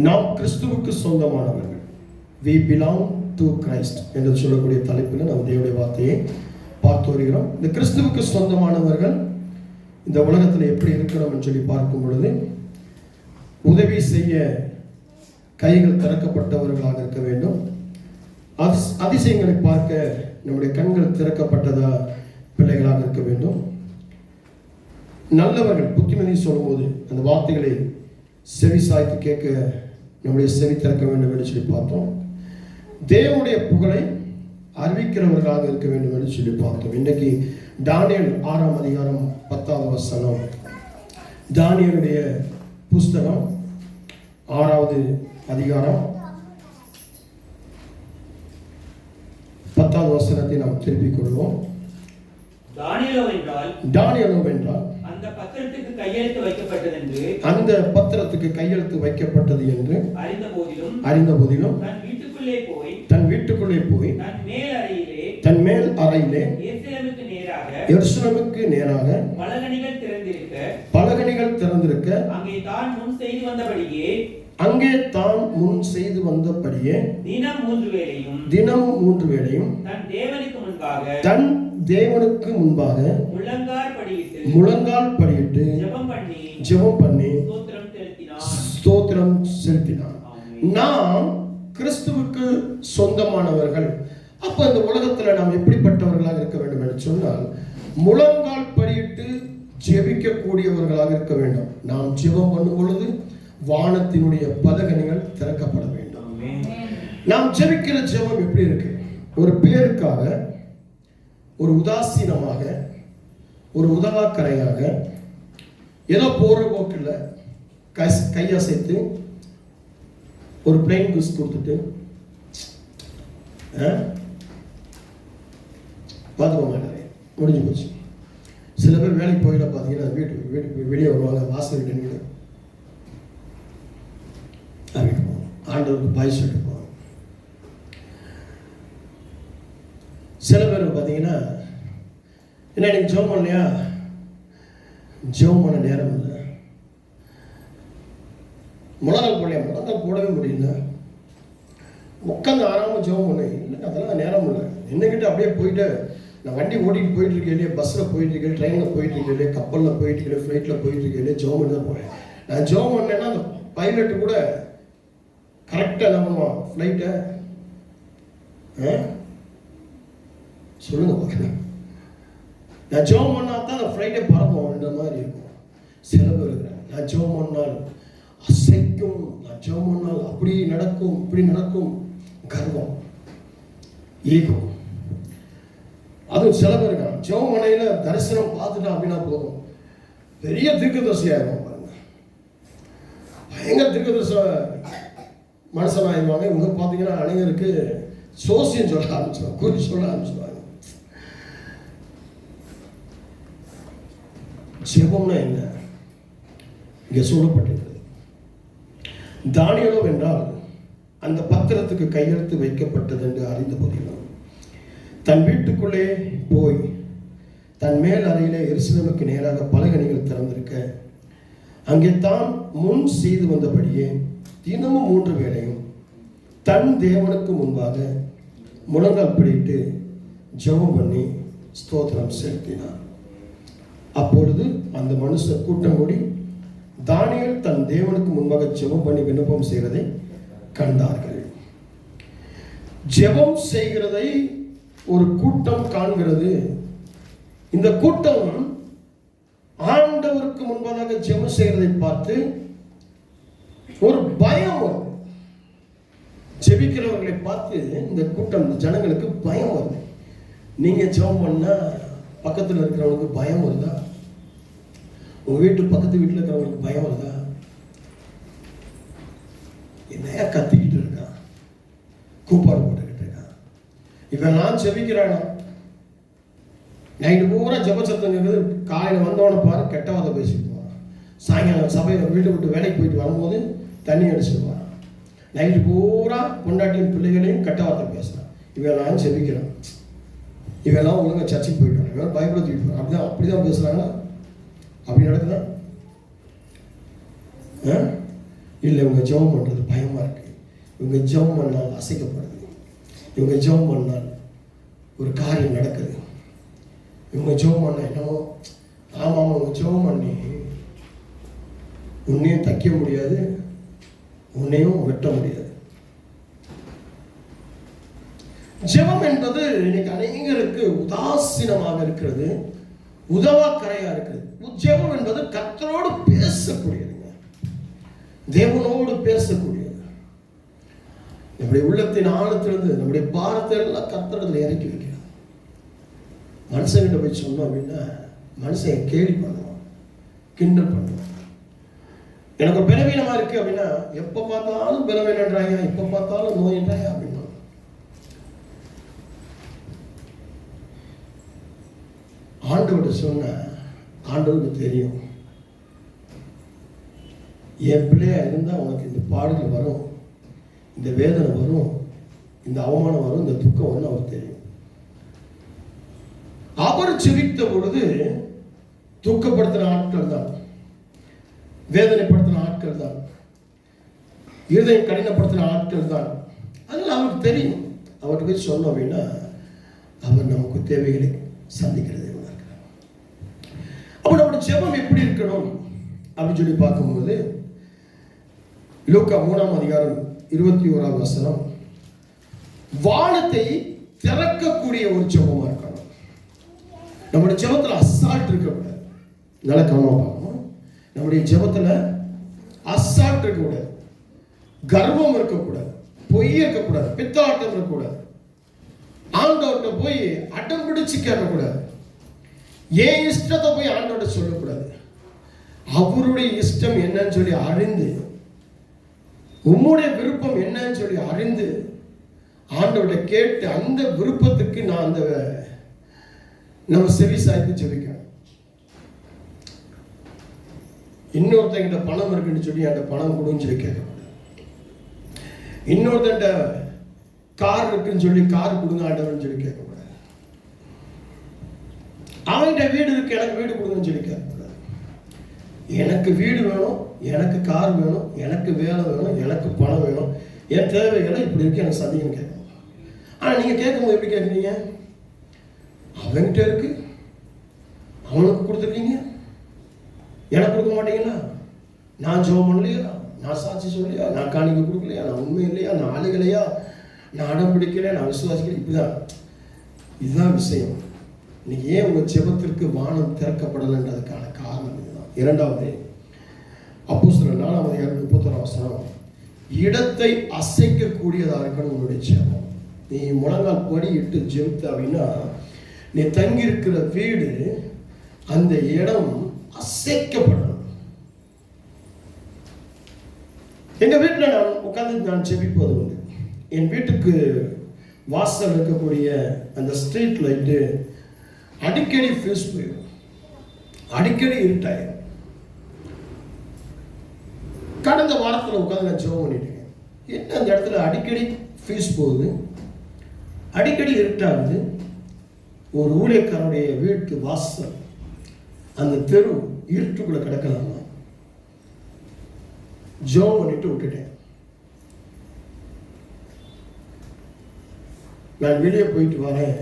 நாம் கிறிஸ்துவுக்கு சொந்தமானவர்கள். We belong to Christ என்று சொல்லக்கூடிய தலைப்பில் நாம் தேவனுடைய வார்த்தையை பார்த்து வருகிறோம். இந்த கிறிஸ்துவுக்கு சொந்தமானவர்கள் இந்த உலகத்தில் எப்படி இருக்கிறோம் என்று சொல்லி பார்க்கும் பொழுது, உதவி செய்ய கைகள் திறக்கப்பட்டவர்களாக இருக்க வேண்டும். அதிசயங்களை பார்க்க நம்முடைய கண்கள் திறக்கப்பட்டதா பிள்ளைகளாக இருக்க வேண்டும். நல்லவர்கள் புத்திமதி சொல்லும்போது அந்த வார்த்தைகளை செவி சாய்த்து கேட்க நம்முடைய செவி திறக்க வேண்டும் என்று சொல்லி பார்த்தோம். தேவனுடைய புகழை அறிவிக்கிறவர்களாக இருக்க வேண்டும் என்று சொல்லி பார்த்தோம். இன்றைக்கு தானியேல் 6ஆம் அதிகாரம் 10வது வசனம். தானியேலுடைய புஸ்தகம் 6வது அதிகாரம் 10வது வசனத்தை நாம் திருப்பிக் கொள்வோம். தானியேலோ என்றால் அந்த பத்திரத்துக்கு கையெழுத்து வைக்கப்பட்டது என்று அறிந்த போதிலும் தன் வீட்டுக்குள்ளே போய் தன் மேல் அறையிலே எருசலேமுக்கு நேராக பலகணிகள் திறந்திருக்க அங்கே தான் முன் செய்து வந்தபடியே தினம் 3 வேளையும் தன் தேவனுக்கு முன்பாக முழங்கால் படியிட்டு ஜெபம் பண்ணி ஸ்தோத்திரம் செலுத்தினார். நாம் கிறிஸ்துவுக்கு சொந்தமானவர்கள். அப்ப இந்த உலகத்துல நாம் எப்படிப்பட்டவர்களாக இருக்க வேண்டும் என்று சொன்னால், முழங்கால் படியிட்டு ஜெபிக்க கூடியவர்களாக இருக்க வேண்டும். நாம் ஜெபம் பண்ணும் பொழுது வானத்தினுடைய பலகணிகள் திறக்கப்பட வேண்டும். நாம் ஜெபிக்கிற ஜெபம் எப்படி இருக்கு? ஒரு பேருக்காக, ஒரு உதாசீனமாக, ஒரு உதவாக்கரையாக, ஏதோ போற போக்கில் கையசைத்து ஒரு பிளைன் குஸ் கொடுத்துட்டு பார்த்துக்கோங்க, முடிஞ்சு போச்சு. சில பேர் வேலைக்கு போயிட பார்த்தீங்கன்னா வீட்டு வெளியே வருவாங்க, வாசல் விட்டு ஆண்டவருக்கு பாய் சொல்லிட்டு போவாங்க. சில பேர் பார்த்தீங்கன்னா, என்ன நீங்கள் ஜெபம் பண்ணலையா? ஜெபம் பண்ண நேரம் இல்லை. முழங்கால் போடலையா? முழங்கால் போடவே முடியல. உட்காந்து ஆறாமல் ஜெபம் பண்ண இல்லை, அதெல்லாம் நேரம் இல்லை. என்னக்கிட்ட அப்படியே போயிட்டு, நான் வண்டி ஓட்டிகிட்டு போயிட்டு இருக்கேன், பஸ்ஸில் போயிட்டு இருக்கேன், ட்ரெயினில் போயிட்டு இருக்கேன், கப்பலில் போயிட்டு இருக்கேன், ஃப்ளைட்டில் போயிட்டு இருக்கேன், ஜெபம் பண்ணி தான் போகிறேன். நான் ஜெபம் பண்ணேன்னா அந்த பைலட்டு கூட கரெக்டாக என்ன பண்ணுவான் ஃப்ளைட்டை சொல்லுங்க பார்க்கலாம். நான் ஜெபம் பண்ணா தான் அந்த ஃப்ளைட்டை பறப்போம்ன்ற மாதிரி இருக்கும். சில பேர் இருக்கிறேன், நான் ஜெபம் பண்ணால் அசைக்கும், நான் ஜெபம் பண்ணால் அப்படி நடக்கும், இப்படி நடக்கும். கர்வம், ஈகோ. அதுவும் சில பேர் இருக்காங்க, ஜெபம் பண்ணையில் தரிசனம் பார்த்துட்டா அப்படின்னா போதும், பெரிய தீர்க்கதரிசியாகும் பாருங்க. பயங்கர தீர்க்கதரிச மனுஷனாயிருவாங்க. இவங்க பார்த்தீங்கன்னா அனைவருக்கு சோசியம் சொல்ல ஆரம்பிச்சிடுவாங்க, குறி சொல்ல ஆரம்பிச்சிடுவாங்க. ஜெபம்னா என்ன? இங்கே சொல்லப்பட்டிருக்கிறது. தானியேலோ என்றால் அந்த பத்திரத்துக்கு கையெழுத்து வைக்கப்பட்டது என்று அறிந்த போதிலும் தன் வீட்டுக்குள்ளே போய் தன் மேல் அறையிலே எருசலேமுக்கு நேராக பலகணிகள் திறந்திருக்க அங்கே தான் முன் செய்து வந்தபடியே தினமும் 3 வேளையும் தன் தேவனுக்கு முன்பாக முழங்கால் படியிட்டு ஜெபம் பண்ணி ஸ்தோத்திரம் செலுத்தினார். அப்பொழுது அந்த மனுஷர் கூட்டம் கூடி தானியேல் தன் தேவனுக்கு முன்பாக ஜெபம் பண்ணி விண்ணப்பம் செய்கிறதை கண்டார்கள். ஜெபம் செய்கிறதை ஒரு கூட்டம் காண்கிறது. இந்த கூட்டம் ஆண்டவருக்கு முன்பதாக ஜெபம் செய்கிறதை பார்த்து ஒரு பயம் வருது. ஜெபிக்கிறவர்களை பார்த்து இந்த கூட்டம், ஜனங்களுக்கு பயம் வருது. நீங்க ஜெபம் பண்ணா பக்கத்தில் இருக்கிறவங்களுக்கு பயம் வருதா? உங்க பக்கத்து வீட்டில் இருக்கிறவங்களுக்கு பயம் வருதா? என்னையா கத்திக்கிட்டு இருக்கான், கூப்பாடு போட்டுக்கிட்டு இருக்கான், இவன் நான் ஜெபிக்கிறானா? நைட்டு பூரா ஜெபச்சத்தங்கிறது காலையில் வந்தவன பாரு கெட்டவாத பேசிக்குவான். சாயங்காலம் சபையை வீட்டை விட்டு வேலைக்கு போயிட்டு வரும்போது தண்ணி அடிச்சிடுவான். நைட்டு பூரா பொண்டாட்டியும் பிள்ளைகளையும் கெட்டவாத பேசுறான். இவன் நான் ஜெபிக்கிறான், இவெல்லாம் ஒழுங்காக சர்ச்சுக்கு போயிட்டாங்க, இவன் பைபிளை தூக்கிட்டு அப்படிதான் பேசுகிறாங்களா? அப்படி நடக்குதா? இல்லை இவங்க ஜெபம் பண்ணுறது பயமாக இருக்குது, இவங்க ஜெபம் பண்ணால் அசைக்கப்படுது, இவங்க ஜெபம் பண்ணால் ஒரு காரியம் நடக்குது, இவங்க ஜெபம் பண்ண என்னவோ. ஆமாம், அவங்க ஜெபம் பண்ணி உன்னையும் தைக்க முடியாது, உன்னையும் வெட்ட முடியாது. ஜெபம் என்பது இன்னைக்கு அநேகருக்கு உதாசீனமாக இருக்கிறது, உதவாக்கரையா இருக்கிறது. ஜெபம் என்பது கர்த்தரோடு பேசக்கூடியதுங்க, தேவனோடு பேசக்கூடியது. நம்முடைய உள்ளத்தின் ஆழத்திலிருந்து நம்முடைய பாரத்தை எல்லாம் கர்த்தரிடத்தில் இறக்கி வைக்கிறது. மனுஷன்கிட்ட போய் சொன்னோம் அப்படின்னா மனுஷன் கேலி பண்ணுவான், கிண்டல் பண்ணுவான். எனக்கு ஒரு பலவீனமா இருக்கு அப்படின்னா எப்ப பார்த்தாலும் பலவீனன்றாயா, எப்ப பார்த்தாலும் நோயின்றாயா அப்படின்னா. ஆண்டவர்கிட்ட சொன்ன ஆண்டவருக்கு தெரியும், என் பிள்ளையா இருந்தா உனக்கு இந்த பாடுகள் வரும், இந்த வேதனை வரும், இந்த அவமானம் வரும், இந்த துக்கம் வரும், அவருக்கு தெரியும். அவர் ஜெபித்த பொழுது துக்கப்படுத்தின ஆட்கள் தான், வேதனைப்படுத்தின ஆட்கள் தான், இருதயம் கடினப்படுத்தின ஆட்கள் தான். அதனால அவருக்கு தெரியும். அவர்கிட்ட போய் சொன்னோம் அப்படின்னா அவர் நமக்கு தேவைகளை சந்திக்கிறது. அப்போ நம்முடைய ஜெபம் எப்படி இருக்கணும் அப்படின்னு சொல்லி பார்க்கும்போது லூக்கா 3ஆம் அதிகாரம் 21ஆம் வசனம், வானத்தை திறக்கக்கூடிய ஒரு ஜெபமா இருக்கணும். நம்முடைய ஜெபத்துல அசால்ட் இருக்கக்கூடாது. நல்ல கவனமா பார்க்கணும். நம்முடைய ஜெபத்துல அசால்ட் இருக்கக்கூடாது, கர்வம் இருக்கக்கூடாது, பொய் இருக்கக்கூடாது, பித்தாட்டம் இருக்கக்கூடாது, ஆண்டவர்கிட்ட போய் அடம் பிடிச்சு கேட்கக்கூடாது, ஏன் இஷ்டத்தை போய் ஆண்டோட சொல்லக்கூடாது. அவருடைய இஷ்டம் என்னன்னு சொல்லி அறிந்து, உம்முடைய விருப்பம் என்னன்னு சொல்லி அறிந்து ஆண்டோட கேட்டு அந்த விருப்பத்துக்கு நான் அந்த நம்ம செவி சாய்த்து ஜெபிக்கணும். இன்னொருத்தங்கிட்ட பணம் இருக்குன்னு சொல்லி அந்த பணம் கொடுன்னு சொல்லி கேட்கக்கூடாது. இன்னொருத்தங்கிட்ட கார் இருக்குன்னு சொல்லி கார் கொடுங்க ஆண்டவர்னு சொல்லி கேட்கக்கூடாது. அவன்கிட்ட வீடு இருக்கு, எனக்கு வீடு கொடுங்கன்னு சொல்லி கேட்கக்கூடாது. எனக்கு வீடு வேணும், எனக்கு கார் வேணும், எனக்கு வேலை வேணும், எனக்கு பணம் வேணும், என் தேவைகளை இப்படி இருக்கு, எனக்கு சந்திக்கணும் கேட்கணும். ஆனால் நீங்கள் கேட்கும்போது எப்படி கேட்குறீங்க? அவன்கிட்ட இருக்கு, அவனுக்கு கொடுத்துருக்கீங்க, எனக்கு கொடுக்க மாட்டீங்களா? நான் ஜெபம் பண்ணலையா, நான் சாட்சி சொல்லலையா, நான் காணிக்கை கொடுக்கலையா, நான் உண்மை இல்லையா, நான் ஆளுகளையா, நான் அடம் பிடிக்கலையா, நான் விசுவாசிக்கல. இப்படிதான், இதுதான் விஷயம். இன்னைக்கு ஏன் உங்க ஜெபத்திற்கு வானம் திறக்கப்படலைன்றதுக்கான காரணம் இதுதான். இரண்டாவது, அப்போஸ்தலர் 4ஆம் அதிகாரம் 31ஆம் வசனம், இடத்தை அசைக்கக்கூடியதாக இருக்கணும் உன்னுடைய ஜெபம். நீ முழங்கால் படி இட்டு ஜெபித்த அப்படின்னா நீ தங்கியிருக்கிற வீடு, அந்த இடம் அசைக்கப்படணும். எங்க வீட்டில் நான் உட்கார்ந்து நான் ஜெபிப்பது உண்டு. என் வீட்டுக்கு வாசல் இருக்கக்கூடிய அந்த ஸ்ட்ரீட் லைட்டு அடிக்கடி ஃபியூஸ் போயிடும், அடிக்கடி இருட்டாயிடும். கடந்த வாரத்தில் உட்காந்து நான் ஜெபம் பண்ணிட்டேன். என்ன அந்த இடத்துல அடிக்கடி ஃபியூஸ் போகுது, அடிக்கடி இருட்டாகுது. ஒரு ஊழியக்காரனுடைய வீட்டு வாசல், அந்த தெரு இருட்டுக்குள்ள கிடக்கலாமா? ஜெபம் பண்ணிட்டு விட்டுட்டேன். நான் வெளியே போயிட்டு வரேன்.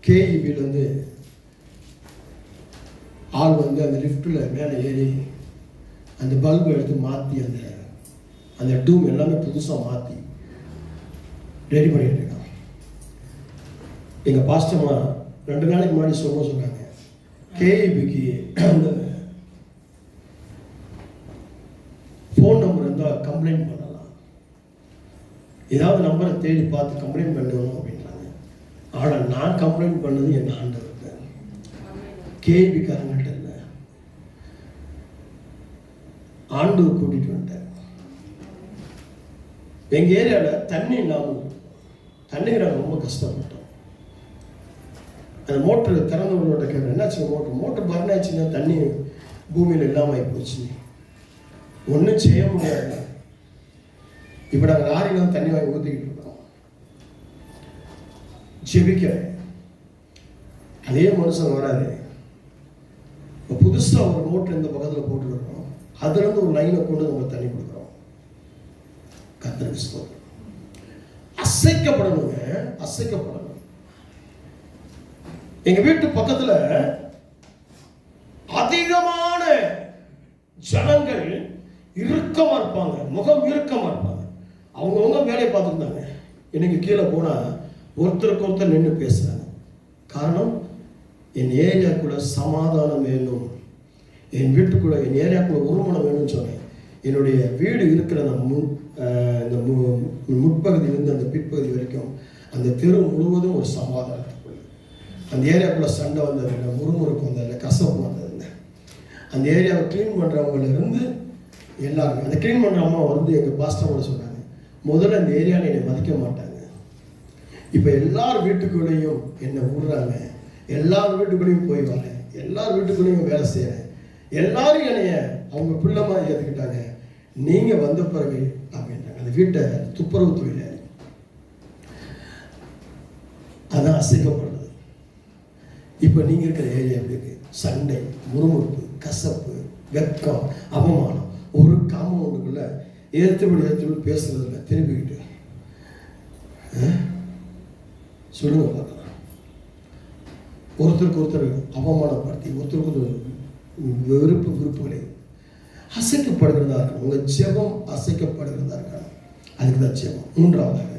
கேஇபிலேருந்து ஆள் வந்து அந்த லிஃப்ட்டில் மேலே ஏறி அந்த பல்பை எடுத்து மாற்றி அந்த டூம் எல்லாமே புதுசாக மாற்றி ரெடி பண்ணிட்டு இருக்காங்க. எங்கள் பாஸ்டர்மா 2 நாளைக்கு முன்னாடி சொன்னாங்க, கேஇபிக்கு அந்த ஃபோன் நம்பர் இருந்தால் கம்ப்ளைண்ட் பண்ணலாம், ஏதாவது நம்பரை தேடி பார்த்து கம்ப்ளைண்ட் பண்ணணும் அப்படின்றாங்க. ஆனால் நான் கம்ப்ளைண்ட் பண்ணது என் ஆண்டவருக்கு, கேஇபி காரங்கள்ட்ட இல்லை, ஆண்டவர் கூட்டிட்டு வந்துட்டேன். எங்கள் ஏரியாவில் தண்ணி இல்லாமல் தண்ணீரை ரொம்ப கஷ்டப்பட்டோம். அந்த மோட்டர் திறந்தவங்களோட கேட்குறேன், என்னாச்சு மோட்டர் பர்ன் ஆச்சுன்னா தண்ணி பூமியில் இல்லாமல் போச்சு, ஒன்றும் செய்ய முடியாது. இப்போ நாங்கள் லாரியில் தண்ணி வாங்கி ஊற்றிக்கிட்டு இருக்கோம். ஜெபிக்கிறேன், அதே மனுஷன் வராது. இப்போ புதுசாக ஒரு மோட்டர் இந்த பக்கத்தில் போட்டுருக்கோம், அதுலேருந்து ஒரு லைனை கொண்டு நம்ம தண்ணி கொடுக்குறோம். கர்த்தருக்கு ஸ்தோத்திரம். அசைக்கப்படணுங்க, அசைக்கப்படணும். எங்க வீட்டு பக்கத்துல அதிகமான ஜனங்கள் இறுக்கமா இருப்பாங்க, முகம் இறுக்கமா இருப்பாங்க. அவங்கவுங்க வேலையை பார்த்துருந்தாங்க. இன்னைக்கு கீழே போனா ஒருத்தருக்கு ஒருத்தர் நின்று பேசுறாங்க. காரணம், என் ஏரியாக்குள்ள சமாதானம் வேணும், என் வீட்டுக்குள்ள என் ஏரியாக்குள்ள ஒருமணம் வேணும்னு சொன்னேன். என்னுடைய வீடு இருக்கிற இந்த முற்பகுதியிலிருந்து அந்த பிற்பகுதி வரைக்கும் அந்த தெரு முழுவதும் ஒரு சமாதானத்துக்குள்ள. அந்த ஏரியாக்குள்ள சண்டை வந்ததில்லை, முறுமுறுப்பு வந்ததில்லை, கசப்பு வந்ததில்லை. அந்த ஏரியாவை க்ளீன் பண்ணுறவங்கள இருந்து எல்லாருமே, அந்த க்ளீன் பண்ணுற அம்மா வந்து எங்கள் பாஸ்டரோட சொன்னாங்க, முதல்ல அந்த ஏரியாவில் என்னை மதிக்க மாட்டாங்க, இப்போ எல்லார் வீட்டுக்குள்ளேயும் என்னை விடுறாங்க, எல்லார் வீட்டுக்குள்ளேயும் போய் வரேன், எல்லார் வீட்டுக்குள்ளேயும் வேலை செய்கிறேன், எல்லாரும் என்னைய அவங்க பிள்ளை மாதிரி ஏற்றுக்கிட்டாங்க, நீங்கள் வந்த பிறகு அப்படின்றாங்க. அந்த வீட்டை துப்புரவு தொழில் அதான் அசைக்கப்படுறது. இப்போ நீங்கள் இருக்கிற ஏரியா எப்படி இருக்கு? சண்டை, முறுமுறுப்பு, கசப்பு, வெக்கம், அவமானம். ஒரு காம்பவுண்டுக்குள்ள ஏற்றுபடி பேசுறது இல்லை, திரும்பிக்கிட்டு சொல்லுங்க பார்க்கலாம். ஒருத்தருக்கு ஒருத்தர் அவமானப்படுத்தி ஒருத்தருக்கு விருப்புகளை அசைக்கப்படுகிறதா இருக்கணும். உங்கள் ஜெபம் அசைக்கப்படுகிறதா இருக்கணும். அதுக்கு தான் ஜெபம். மூன்றாவதாக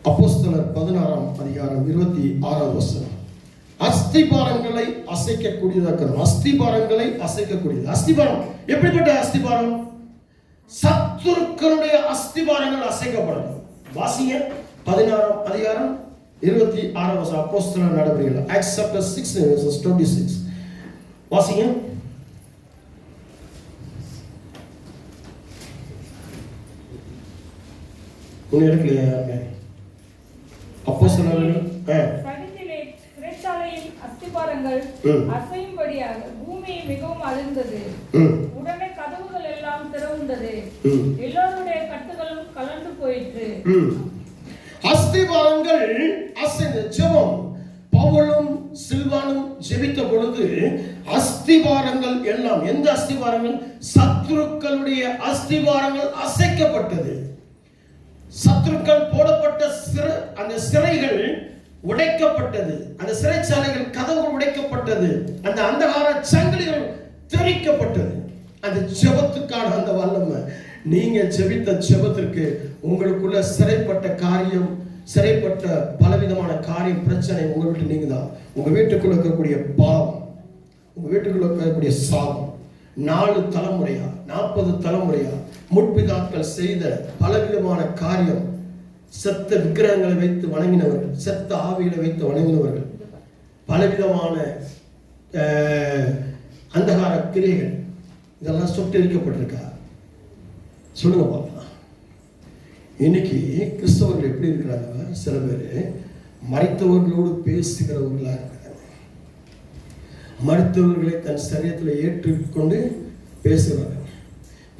அப்போஸ்தலர் 16:26 அஸ்திபாரங்களை அசைக்கக்கூடியதாக இருக்கணும். அஸ்திபாரங்களை அசைக்கக்கூடியது. அஸ்திபாரம் எப்படிப்பட்ட அஸ்திபாரம்? சத்துருக்களுடைய அஸ்திபாரங்கள் அசைக்கப்படணும். வாசிங்க 16:26 அப்போஸ்தலர் நடவடிக்கைகள், Acts chapter 6:26. வாசிங்க. ஒன்னு எடுக்கலையா? அப்போஸ்தலர்கள் அஸ்திபாரங்கள் அசையும்படியாக பூமி மிகவும் அதிர்ந்தது. உடனே கதவுகள் எல்லாம் திறவுண்டது, எல்லோருடைய கட்டுகளும் கலந்து போயிற்று. அஸ்திபாரங்கள் அசைந்த ஜெபம். பவுலும் சில்வானும் ஜெபித்த பொழுது அஸ்திபாரங்கள் எல்லாம், எந்த அஸ்திபாரங்கள்? சத்துருக்களுடைய அஸ்திபாரங்கள் அசைக்கப்பட்டது. சத்துருக்கள் போடப்பட்ட அந்த சிறைகள் உடைக்கப்பட்டது, அந்த சிறைச்சாலைகள் கதவுகள் உடைக்கப்பட்டது, அந்த அந்தகார சங்கிலிகள் தெரிக்கப்பட்டது. அந்த ஜெபத்துக்கான அந்த வல்லமை, நீங்க ஜெபித்த ஜெபத்திற்கு உங்களுக்குள்ள சிறைப்பட்ட காரியம், சிறைப்பட்ட பலவிதமான காரியம், பிரச்சனை உங்க வீட்டு நீங்க தான். உங்க வீட்டுக்குள்ள இருக்கக்கூடிய பாவம், உங்க வீட்டுக்குள்ள இருக்கக்கூடிய சாபம், 4 தலைமுறையா 40 தலைமுறையா முற்பிதாக்கள் செய்த பலவிதமான காரியம், செத்த விக்கிரகங்களை வைத்து வணங்கினவர்கள், செத்த ஆவிகளை வைத்து வணங்கினவர்கள், பலவிதமான அந்தகார கிரியைகள், இதெல்லாம் சுட்டெரிக்கப்பட்டிருக்கா? சொல்லுங்க பார்க்கலாம். இன்னைக்கு கிறிஸ்தவர்கள் எப்படி இருக்கிறாங்க? சில பேர் மரித்தவர்களோடு பேசுகிறவர்களாக இருக்கிறாங்க. மரித்தவர்களை தன் சரீரத்தில் ஏற்றுக்கொண்டு பேசுகிறாங்க.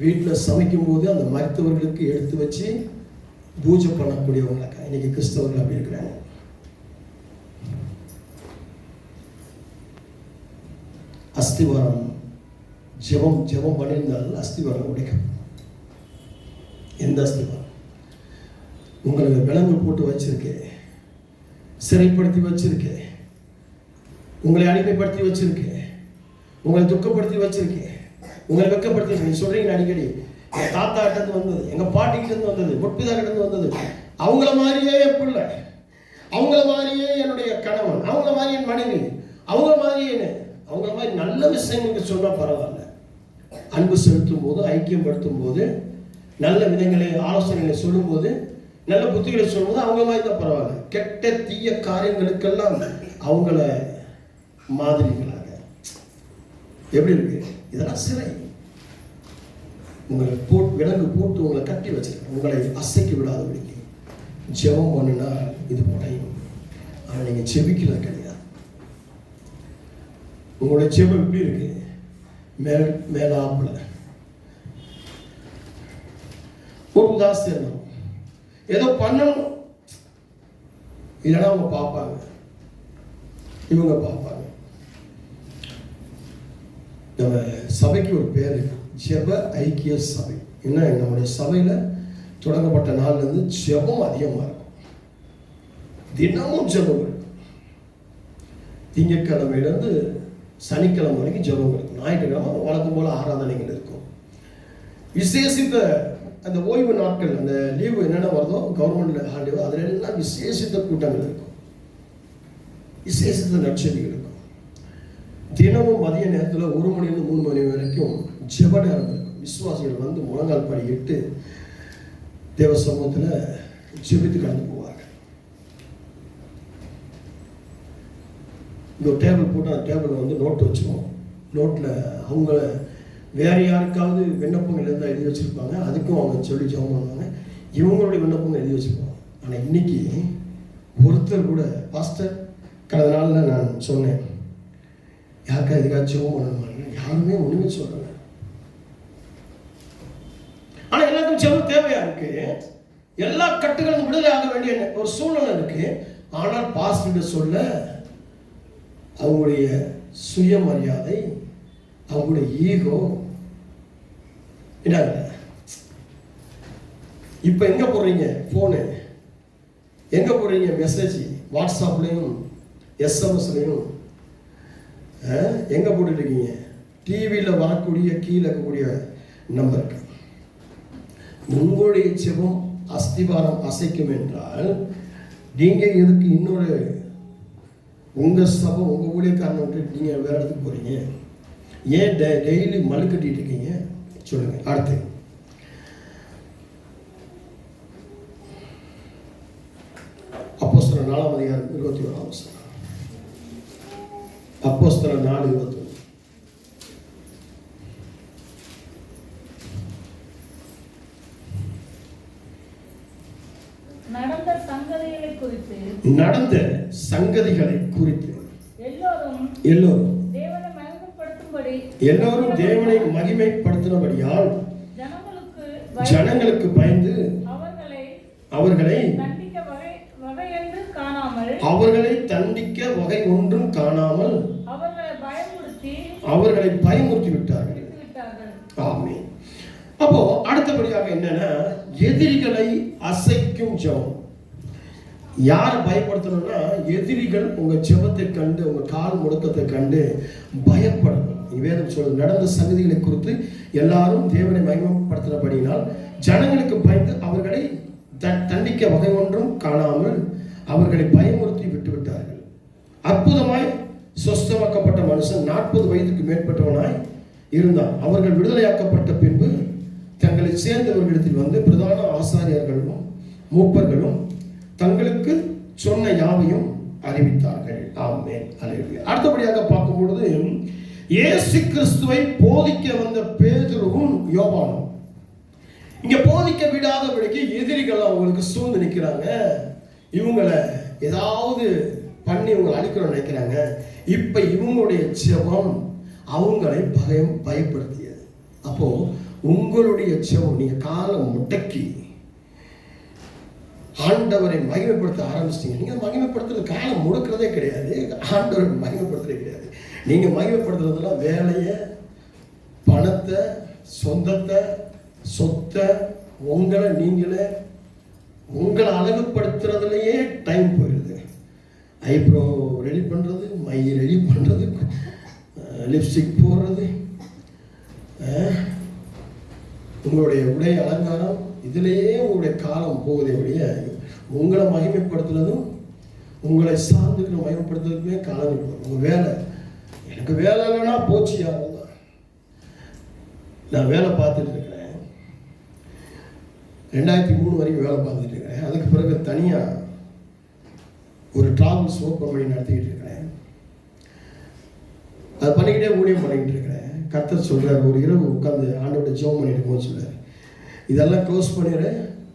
வீட்டில் சமைக்கும் போது அந்த மரித்தவர்களுக்கு எடுத்து வச்சு பூஜை பண்ணக்கூடியவங்களாக்கா இன்னைக்கு கிறிஸ்தவர்கள் அப்படி இருக்கிறாங்க. அஸ்திவாரம் ஜெபம் பண்ணியிருந்தால் அஸ்திவாரம் உடைக்கும். எந்த அஸ்திவாரம்? உங்களுக்கு விலங்கு போட்டு வச்சிருக்கேன், சிறைப்படுத்தி வச்சிருக்கேன், உங்களை அடிமைப்படுத்தி வச்சிருக்கேன், உங்களை துக்கப்படுத்தி வச்சிருக்கேன், உங்களை வெக்கப்படுத்தி. நீங்க சொல்றீங்க அடிக்கடி, எங்க தாத்தா கிட்ட வந்தது, எங்க பாட்டி கிட்ட வந்தது, முற்பிதா கிட்ட வந்தது, அவங்கள மாதிரியே என் பிள்ளை, அவங்கள மாதிரியே என்னுடைய கணவன், அவங்கள மாதிரி என் மனைவி, அவங்கள மாதிரியே அவங்கள மாதிரி நல்ல விஷயங்களுக்கு சொன்னா பரவாயில்ல. அன்பு செலுத்தும் போது, ஐக்கியம் படுத்தும் போது, நல்ல விதங்களை ஆலோசனைகளை சொல்லும் போது, நல்ல புத்திகளை சொல்லும் போது அவங்க மாதிரி தான் பரவாயில்ல. கெட்ட தீய காரியங்களுக்கெல்லாம் அவங்கள மாதிரிகளாக எப்படி இருக்கு? இதெல்லாம் சிறை. உங்களை விலங்கு போட்டு உங்களை கட்டி வச்சிருக்க, உங்களை அசைக்க விடாதபடிக்கு ஜெபம் பண்ணுனா இது உடையும். ஆனால் நீங்கள் செபிக்கல கிடையாது. உங்களுடைய ஜெபம் எப்படி இருக்கு? மேலாப்புல ஒரு உதாசீனம், ஏதோ பண்ணணும், இல்லைன்னா அவங்க பார்ப்பாங்க, இவங்க பார்ப்பாங்க. நம்ம சபைக்கு ஒரு பேர் இருக்கு, ஜெப ஐக்கிய சபை. என்ன, நம்முடைய சபையில் தொடங்கப்பட்ட நாள்லேருந்து ஜெபம் அதிகமாக இருக்கும். தினமும் ஜெபம் இருக்கும். திங்கட்கிழமையிலேருந்து சனிக்கிழமை வரைக்கும் ஜெபம் இருக்கும். ஞாயிற்றுக்கிழமை வழக்கம் போல் ஆராதனைகள் இருக்கும். விசேஷித்த அந்த ஓய்வு நாட்கள், அந்த லீவு என்னென்ன வருதோ கவர்மெண்ட் ஹாலிடே, அதில் எல்லாம் விசேஷித்த கூட்டங்கள் இருக்கும், விசேஷித்த நற்செய்திகள் இருக்கும். தினமும் மதிய நேரத்தில் 1 மணிலேருந்து 3 மணி வரைக்கும் ஜெப நேரம் இருக்கும். விசுவாசிகள் வந்து முழங்கால் படியிட்டு தேவ சமூகத்தில் ஜெபித்து கடந்து போவார்கள். இந்த டேபிள் போட்டு அந்த டேபிள் வந்து நோட்டு வச்சுக்குவோம். நோட்டில் அவங்க வேற யாருக்காவது விண்ணப்பங்கள் இருந்தால் எழுதி வச்சுருப்பாங்க, அதுக்கும் அவங்க சொல்லி ஜெபம் பண்ணுவாங்க. இவங்களுடைய விண்ணப்பங்கள் எழுதி வச்சுருப்பாங்க. ஆனால் இன்னைக்கு ஒருத்தர் கூட, பாஸ்டர் கடந்த நாளில் நான் சொன்னேன், யாருக்கா இதுக்காக ஜெபம் பண்ணணுமா, யாருமே ஒன்றுமே சொல்லலை. ஆனால் எல்லாத்துக்கும் ஜெபம் தேவையா இருக்கு. எல்லா கட்டுகளும் விடுதலை ஆக வேண்டிய ஒரு சூழ்நிலை இருக்கு. ஆனால் பாஸ்டர் சொல்ல அவங்களுடைய சுயமரியாதை, அவங்களுடைய ஈகோ என்ன. இப்போ எங்கே போடுறீங்க ஃபோனு, எங்கே போடுறீங்க மெசேஜ், வாட்ஸ்அப்லேயும் எஸ்எம்எஸ்லையும் எங்கே போட்டுருக்கீங்க? டிவியில் வரக்கூடிய கீழே இருக்கக்கூடிய நம்பருக்கு. உங்களுடைய ஜெபம் அஸ்திவாரம் அசைக்கும் என்றால் நீங்கள் எதுக்கு இன்னொரு உங்கள் சபை உங்கள் ஊழியக்காரனை விட்டு நீங்கள் வேறு இடத்துக்கு போகிறீங்க? ஏன் டெய்லி மல்லு கட்டிட்டு இருக்கீங்க? சொல்லுங்கள். அடுத்து அப்போஸ்தலர் 4:21. அப்போஸ்தலர் 4:21. நடந்த சங்கதிகளை குறித்து எல்லோரும் தேவனை மகிமைப்படுத்தினபடியால் ஜனங்களுக்கு பயந்து அவர்களை தண்டிக்க வகை ஒன்றும் காணாமல் அவர்களை பயமுறுத்தி விட்டார்கள். ஆமென். அப்போ அடுத்தபடியாக என்னன்னா, எதிரிகளை அசைக்கும் ஜெபம். யாரை பயப்படுத்தணும்னா, எதிரிகள் உங்க ஜெபத்தை கண்டு, உங்க கால் முடக்கத்தை கண்டு பயப்படணும். வேதம் சொல்றது, நடந்த சங்கதிகளை குறித்து எல்லாரும் தேவனை மகிமைப்படுத்தினபடியினால் ஜனங்களுக்கு பயந்து அவர்களை தண்டிக்க வகை ஒன்றும் காணாமல் அவர்களை பயமுறுத்தி விட்டுவிட்டார்கள். அற்புதமாய் சொஸ்தமாக்கப்பட்ட மனுஷன் 40 வயதுக்கு மேற்பட்டவனாய் இருந்தான். அவர்கள் விடுதலையாக்கப்பட்ட பின்பு தங்களை சேர்ந்தவர்களிடத்தில் வந்து பிரதான ஆசாரியர்களும் மூப்பர்களும் தங்களுக்கு சொன்ன யாவையும் அறிவித்தார்கள். ஆமென். அல்லேலூயா. அடுத்தபடியாக பார்க்கும் பொழுது, இயேசு கிறிஸ்துவை போதிக்க வந்த பேதுருவும் யோவானும் இங்க போதிக்க விடாதபடிக்கு எதிரிகள் அவங்களுக்கு சூழ்ந்து நிற்கிறாங்க. இவங்களை ஏதாவது பண்ணி இவங்களை அழிக்கணும்னு நினைக்கிறாங்க. இப்ப இவங்களுடைய ஜெபம் அவங்களை பயப்படுத்தியது. அப்போ உங்களுடைய ஜெபம், நீங்க காலம் முடக்கி ஆண்டவரை மகிமைப்படுத்த ஆரம்பிச்சிட்டீங்க. நீங்க மகிமைப்படுத்துறது காலம் முடக்கிறதே கிடையாது, ஆண்டவரை மகிமைப்படுத்துறதே கிடையாது. நீங்க மகிமைப்படுத்துறதுலாம் வேலையை, பணத்தை, சொந்தத்தை, சொத்தை, உங்களை நீங்களே உங்களை அழகுப்படுத்துறதுலையே டைம் போயிடுது. ஐப்ரோ ரெடி பண்ணுறது, மை ரெடி பண்ணுறது, லிப்ஸ்டிக் போடுறது, உங்களுடைய உடை அலங்காரம், இதிலேயே உங்களுடைய காலம் போகுதே ஒழிய உங்களை மகிமைப்படுத்துறதும் உங்களை சார்ந்துக்கிற மகிமைப்படுத்துறதுக்குமே காலம் இல்லை. உங்கள் வேலை, எனக்கு வேலை இல்லைன்னா போச்சு. அவ்வளோதான். நான் வேலை பார்த்துட்டு இருக்கிறேன், 2003 வரைக்கும் வேலை பார்த்துட்டு இருக்கிறேன். அதுக்கு பிறகு தனியாக ஒரு டிராவல்ஸ் ஓப்பன் பண்ணி நடத்திக்கிட்டு இருக்கிறேன். அதை பண்ணிக்கிட்டே ஊழியம் பண்ணிக்கிட்டு இருக்கிறேன். கர்த்தர் சொல்கிறார், ஒரு இரவு உட்காந்து ஆண்டவர்கிட்ட ஜெபம் பண்ணிட்டு போக சொல்கிறார், இதெல்லாம் க்ளோஸ் பண்ணிடு,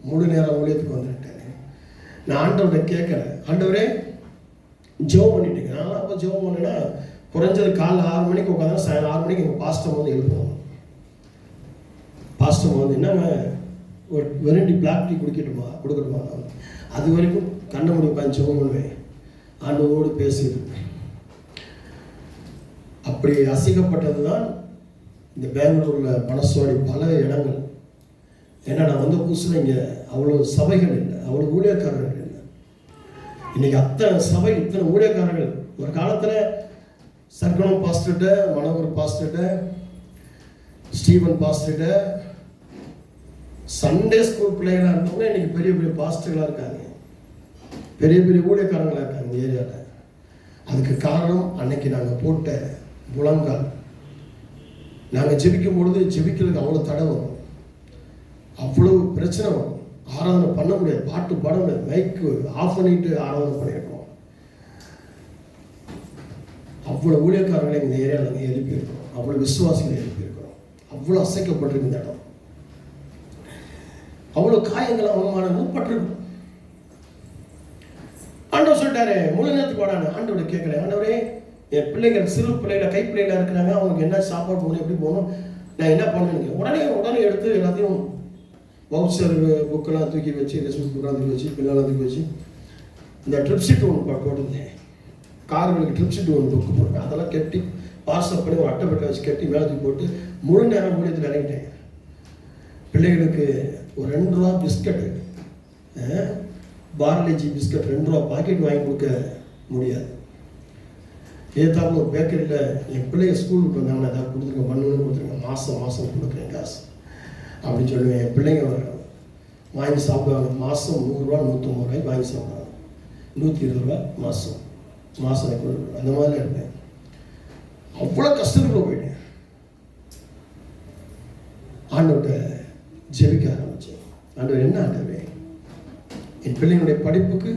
முழு நேரம் ஊழியத்துக்கு வந்துட்டேன். நான் ஆண்டவர்கிட்ட கேட்குறேன், ஆண்டவரே ஜெபம் பண்ணிட்டு இருக்கேன். நான் அப்போ ஜெபம் பண்ணேன்னா குறைஞ்சது காலைல 6 மணிக்கு உட்காந்து சாயங்காலம் 6 மணிக்கு எங்கள் பாஸ்டம் வந்து எழுப்புவோம். பாஸ்டம் வந்து என்னங்க ஒரு வெரைட்டி பிளாக் டீ கொடுக்கட்டுமா? அது வரைக்கும் கண்ணை மூடி உட்காந்து ஜெபம் பண்ணுவேன், ஆண்டவரோடு பேசியிருக்கேன். அப்படி அசைக்கப்பட்டது தான் இந்த பெங்களூரில் பனஸ்வாடி பல இடங்கள். ஏன்னா நான் வந்த புதுசில் இங்கே அவ்வளோ சபைகள் இல்லை, அவ்வளோ ஊழியக்காரர்கள் இல்லை. இன்னைக்கு அத்தனை சபை, இத்தனை ஊழியக்காரர்கள். ஒரு காலத்தில் சர்க்குணம் பாஸ்டர்கிட்ட, மனோகர் பாஸ்டர்கிட்ட, ஸ்டீவன் பாஸ்டர்கிட்ட, சண்டே ஸ்கூல் பிள்ளைகளாக இருந்தவங்க இன்னைக்கு பெரிய பெரிய பாஸ்டர்களாக இருக்காங்க, பெரிய பெரிய ஊழியக்காரங்களாக இருக்காங்க இந்த ஏரியாவில். அதுக்கு காரணம் அன்னைக்கு நாங்கள் போட்ட முழங்கால். நாங்கள் ஜெபிக்கும் பொழுது ஜெபிக்கிறதுக்கு அவ்வளோ தடை வரும், அவ்வளோ பிரச்சனை வரும். ஆராதனை பண்ண முடியாது, பாட்டு பாட முடியாது, மைக்கு ஆஃப் பண்ணிட்டு ஆராதனை பண்ணியிருக்கோம். அவ்வளோ ஊழியக்காரர்களை இந்த ஏரியாவில் நாங்கள் எழுப்பியிருக்கிறோம், அவ்வளோ விசுவாசிகளை எழுப்பியிருக்கிறோம், அவ்வளோ அசைக்கப்பட்டிருக்கு இந்த இடம், அவ்வளோ காயங்கள் அவமானங்கள் பட்டிருக்கும். ஆண்டவர் சொல்லிட்டாரு முழு நேரத்துக்கு வாடான்னு. ஆண்டவரை கேட்கல, ஆண்டவரே என் பிள்ளைகள் சிறு பிள்ளைகளை கை பிள்ளைகளா இருக்கிறாங்க, அவங்களுக்கு என்ன சாப்பாடு போகணும், எப்படி போகணும், நான் என்ன பண்ணுன்னு உடனே எடுத்து எல்லாத்தையும் வவுச்சர் புக்கெல்லாம் தூக்கி வச்சு, ரெசிப்ட் புக்கெல்லாம் தூக்கி வச்சு, பிள்ளைலாம் தூக்கி வச்சு, இந்த ட்ரிப் ஷீட் ஒன்று போட்டிருந்தேன், கார்களுக்கு ட்ரிப் ஷீட் ஒன்று புக்கு போட்டேன், அதெல்லாம் கட்டி பார்சல் பண்ணி ஒரு அட்டைப்பட்டை வச்சு கட்டி மேலே தூக்கி போட்டு முழு நேரம் ஊழியத்தில் இறங்கிட்டேன். பிள்ளைகளுக்கு ஒரு 2 ரூபா பிஸ்கட்டு, பார்லேஜி பிஸ்கட் 2 ரூபா பாக்கெட் வாங்கி கொடுக்க முடியாது. ஏதாப்புல ஒரு பேக்கரியில் என் பிள்ளைங்க ஸ்கூலுக்கு வந்தாங்க, ஏதாவது கொடுத்துருங்க, மண்ணுன்னு கொடுத்துருங்க, மாதம் கொடுக்குறேன் காசு அப்படின்னு சொல்லுவேன். என் பிள்ளைங்க வாங்கி சாப்பிடுவாங்க. மாதம் 100 ரூபா 150 ரூபாய்க்கு வாங்கி சாப்பிடுவாங்க, 120 ரூபா மாதம் அந்த மாதிரிலாம் இருப்பேன். அவ்வளோ கஷ்டத்துக்குள்ள போயிட்டேன். ஆண்டவர்கிட்ட ஜெபிக்க ஆரம்பித்தேன். ஆண்டவர் என்ன ஆண்டவரே, என் பிள்ளைங்களுடைய படிப்புக்கு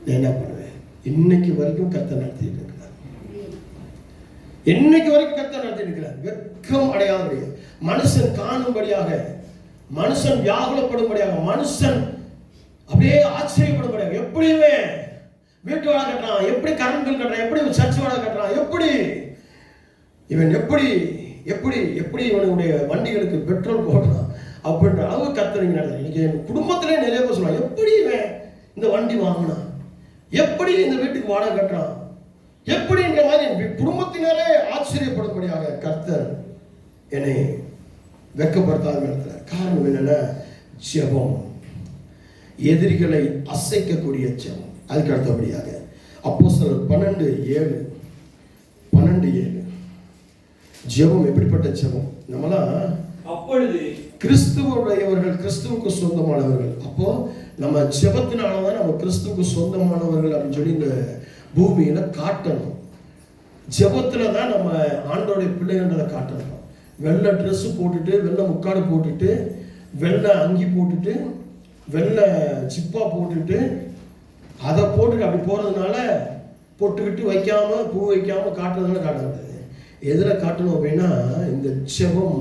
நான் என்ன பண்ணுவேன்? இன்னைக்கு வரைக்கும் கர்த்தர் நடத்திட்டு இருக்கிறார், இன்னைக்கு வரைக்கும் கர்த்தர் நடத்திட்டு இருக்கிறார். வெட்கம் அடையாத மனுஷன் காணும்படியாக, மனுஷன் வியாகுலப்படும்படியாக, மனுஷன் அப்படியே ஆச்சரியப்படும்படியாக, எப்படியுமே வீட்டு வாழ கட்டுறான், எப்படி கரண்ட் பில் கட்டுறான், எப்படி சர்ச் வாழ கட்டுறான், எப்படி இவன் எப்படி எப்படி எப்படி இவனுடைய வண்டிகளுக்கு பெட்ரோல் போடுறான் அப்படின்ற அளவு கர்த்தர் நடந்தது. இன்னைக்கு என் குடும்பத்திலே நிறைய பேர் சொல்லுவாங்க, எப்படி இவன் இந்த வண்டி வாங்கினான், எப்படி இந்த வீட்டுக்கு வாடகை கட்டுறான், எப்படின்ற மாதிரி குடும்பத்தினரே ஆச்சரியப்படும்படியாக கர்த்தர் என்னை வெட்கப்படுத்தாத இடத்துல. காரணம் என்னன்னா, ஜெபம், எதிரிகளை அசைக்கக்கூடிய ஜெபம். அதுக்கு அடுத்தபடியாக அப்போஸ்தலர் 12:7 ஜெபம் எப்படிப்பட்ட ஜெபம்? நம்மளாம் அப்பொழுது கிறிஸ்துவுடையவர்கள், கிறிஸ்துவுக்கு சொந்தமானவர்கள். அப்போ நம்ம ஜெபத்தினாலதான் நம்ம கிறிஸ்துவுக்கு சொந்தமானவர்கள் அப்படின்னு சொல்லி இந்த பூமியில காட்டணும். ஜெபத்துல தான் நம்ம ஆண்டோடைய பிள்ளைகளை காட்டணும். வெள்ளை ட்ரெஸ் போட்டுட்டு, வெள்ளை முக்காடு போட்டுட்டு, வெள்ளை அங்கி போட்டுட்டு, வெள்ளை சிப்பா போட்டுட்டு, அதை போட்டுட்டு அப்படி போறதுனால பொட்டுக்கிட்டு வைக்காம பூ வைக்காம காட்டுறதுனால காட்டக்கூடாது. எதில் காட்டணும் அப்படின்னா இந்த ஜெபம்,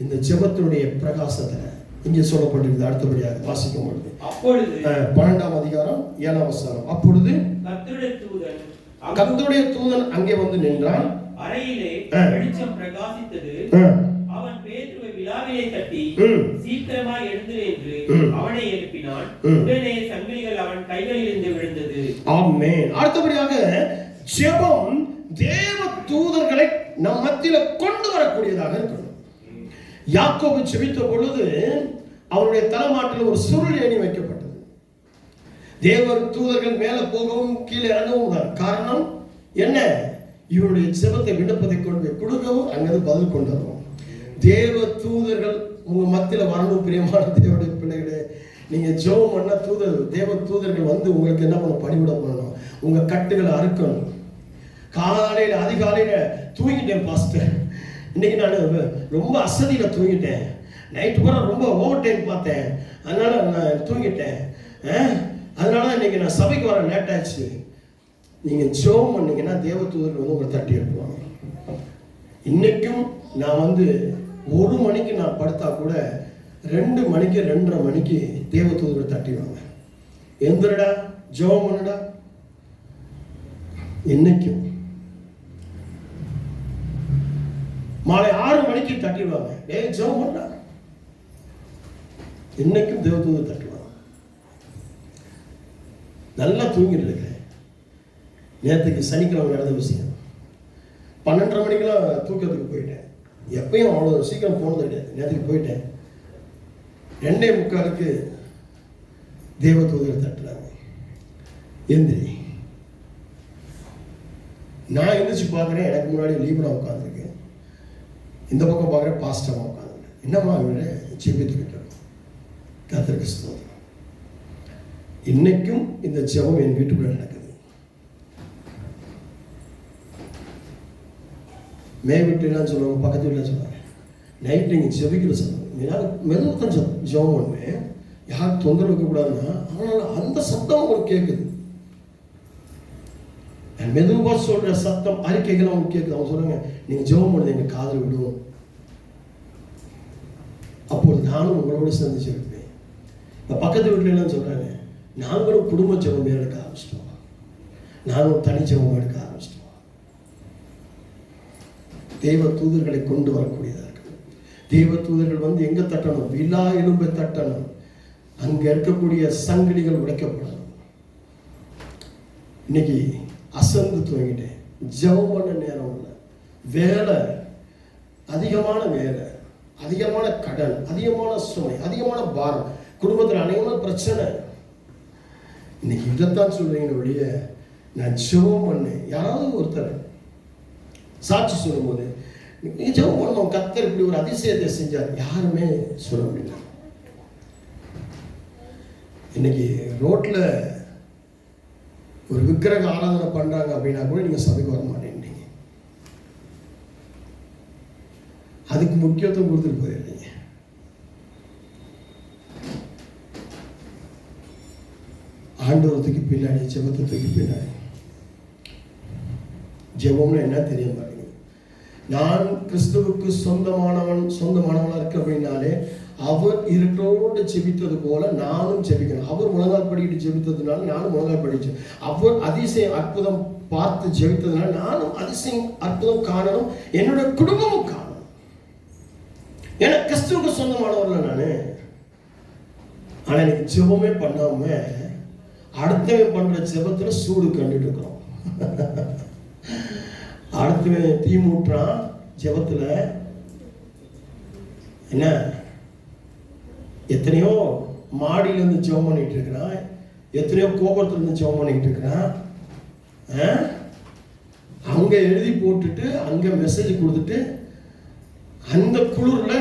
இந்த ஜெபத்தினுடைய பிரகாசத்தை இங்கே சொல்லப்பட்டிருக்கு. அடுத்தபடியாக வாசிக்கும் பொழுது அப்பொழுது 12ஆம் அதிகாரம் 7ஆம் வசனம், அப்பொழுது கர்த்தருடைய தூதன் அங்கே வந்து நின்றான், அறையிலே வெளிச்சம் பிரகாசித்தது, அவன் பேதுருவை விலாவிலே தட்டி சீக்கிரமாய் எழுந்து என்று அவனை எழுப்பினான், உடனே சங்கிலிகள் அவன் கைகளில் இருந்து விழுந்தது. ஆமென். அடுத்தபடியாக ஜெபம் தேவ தூதர்களை நம் மத்தியில கொண்டு வரக்கூடியதாக இருக்கணும். யாக்கோபு ஜெபித்த பொழுது அவருடைய தலைமாட்டில் ஒரு சுருள் ஏணி வைக்கப்பட்டது. தேவ தூதர்கள் மேல போகவும் கீழே இறங்கவும் தான். காரணம் என்ன? இவருடைய ஜெபத்தை விண்ணப்பத்தை கொண்டு கொடுக்கவும் அங்கே பதில் கொண்டு வரும். தேவ தூதர்கள் உங்க மத்தியில வரணும். பிரியமான தேவனுடைய பிள்ளைகளே, நீங்க ஜெபம் பண்ண தேவ தூதர்கள் வந்து உங்களுக்கு என்ன பண்ண பணிவிட பண்ணணும், உங்க கட்டுகளை அறுக்கணும். காலையில அதிகாலையில தூங்கிட்டேன் பாஸ்டர், இன்னைக்கு நான் ரொம்ப அசதியில தூங்கிட்டேன், நைட்டு பூரா ரொம்ப ஓவர் டைம் பார்த்தேன், அதனால நான் தூங்கிட்டேன், அதனால இன்னைக்கு நான் சபைக்கு வர லேட் ஆச்சு. நீங்க ஜெபம் பண்ணீங்கன்னா தேவ தூதர்கள் வந்து உங்களை தட்டி எடுப்பாங்க. இன்னைக்கும் நான் வந்து 1 மணிக்கு நான் படுத்தா கூட 2 மணிக்கு 2:30 மணிக்கு தேவ தூதர்கள் தட்டிடுவாங்க. எந்திரடா ஜெபம் பண்ணுடா. இன்னைக்கும் மாலை 6 மணிக்கு தட்டிடுவாங்க, டேய் ஜெபம் பண்ணா. இன்னைக்கும் தேவ தூதர் தட்டுவாங்க. நல்லா தூங்கிட்டு இருக்கேன். நேற்றுக்கு சனிக்கிழமை நடந்த விஷயம். 12:30 மணிக்கெல்லாம் தூக்கத்துக்கு போயிட்டேன். எப்பயும் அவ்வளோ சீக்கிரம் போனது கிடையாது. நேற்றுக்கு போயிட்டேன். 2:45 தேவதூதர் தட்டுறாங்க, எந்திரி. நான் எந்திரிச்சு பார்க்குறேன், எனக்கு முன்னாடி லீபனா உட்காந்துருக்கேன், இந்த பக்கம் பார்க்குறேன் பாஸ்டமா உட்காந்துருக்கேன். என்னம்மா இவரு ஜெபித்துக்கிட்டோம். கர்த்தருக்கு ஸ்தோத்திரம். இன்னைக்கும் இந்த ஜெபம் என் வீட்டுக்குள்ள நடக்குது. மே வீட்டுலாம் சொல்லுவாங்க, பக்கத்து வீட்டில் சொல்லுவாங்க, நைட் நீங்கள் ஜெபிக்கிற சொல்லுவாங்க, மெதுவாக ஜெபம் பண்ணுவேன், யாரும் தொந்தரவு வைக்கக்கூடாதுன்னா. ஆனால் அந்த சத்தம் உங்களுக்கு கேட்குது. மெதுவாக சொல்ற சத்தம் அறிக்கைகள் அவங்க கேட்குது. அவங்க சொல்றாங்க, நீங்க ஜெபம் பண்ணுறது எங்க காதல் விடும். அப்போது நானும் உங்களோட சேர்ந்து ஜெபிப்பேன். இப்போ பக்கத்து வீட்டுல எல்லாம் சொல்றாங்க, நாங்களும் குடும்ப ஜெபம் எடுக்க ஆரம்பிச்சிட்டோம், நாங்களும் தனி ஜெபம் எடுக்க ஆரம்பிச்சிட்டோம். தேவ தூதர்களை கொண்டு வரக்கூடியதா இருக்கு. தேவ தூதர்கள் வந்து எங்க தட்டணும்? விழா எலும்பை தட்டணும். அங்க இருக்கக்கூடிய சங்கிலிகள் உடைக்கப்படணும். இன்னைக்கு அசந்து தூங்கிட்டேன். ஜெபம் பண்ண நேரம் இல்லை, வேலை, அதிகமான வேலை, அதிகமான கடன், அதிகமான சுமை, அதிகமான பாரம், குடும்பத்தில் அநேகமான பிரச்சனை. இன்னைக்கு இதைத்தான் சொல்றீங்க ஒழிய நான் ஜெபம் பண்ணேன். யாராவது ஒருத்தர் சாட்சி சொல்லும்போது நீ ஜெபம் பண்ணணும், கர்த்தர் இப்படி ஒரு அதிசயத்தை செஞ்சார், யாருமே சொல்ல முடியல. இன்னைக்கு ரோட்ல ஒரு விக்கிரக ஆராதனை பண்றாங்க அப்படின்னா கூட நீங்க சபைக்கு வர மாட்டேன்றீங்க. அதுக்கு முக்கியத்துவம் கொடுத்துட்டு போயிடுறீங்க. ஆண்டவரத்துக்கு பின்னாடி, ஜெபத்துக்கு பின்னாடி. ஜெபம்னு என்ன தெரிய மாட்டேங்குது. நான் கிறிஸ்துவுக்கு சொந்தமானவனா இருக்க அப்படின்னாலே அவர் இருட்டோடு ஜெபித்தது போல நானும் ஜெபிக்கணும். அவர் முழங்கால் படிக்கிட்டு ஜெபித்ததுனால நானும் முழங்கால் படிச்சு, அவர் அதிசயம் அற்புதம் பார்த்து ஜெபித்ததுனால நானும் அதிசயம் அற்புதம் காணணும், என்னோட குடும்பமும் காணணும். ஏன்னா கிறிஸ்துவுக்கு சொந்தமானவர்ல நானு. ஆனா எனக்கு ஜெபமே பண்ணாம அடுத்தவன் பண்ற ஜெபத்துல சூடு கண்டுட்டு இருக்கிறோம். அடுத்தவன் தீ மூட்டுறான் ஜெபத்துல. என்ன எத்தனையோ மாடியில இருந்து ஜெபம் பண்ணிட்டு இருக்கிறான், எத்தனையோ கோபுரத்துல இருந்து ஜெபம் பண்ணிட்டு இருக்கிறான். அங்க எழுதி போட்டுட்டு அங்க மெசேஜ் கொடுத்துட்டு அந்த குளிர்ல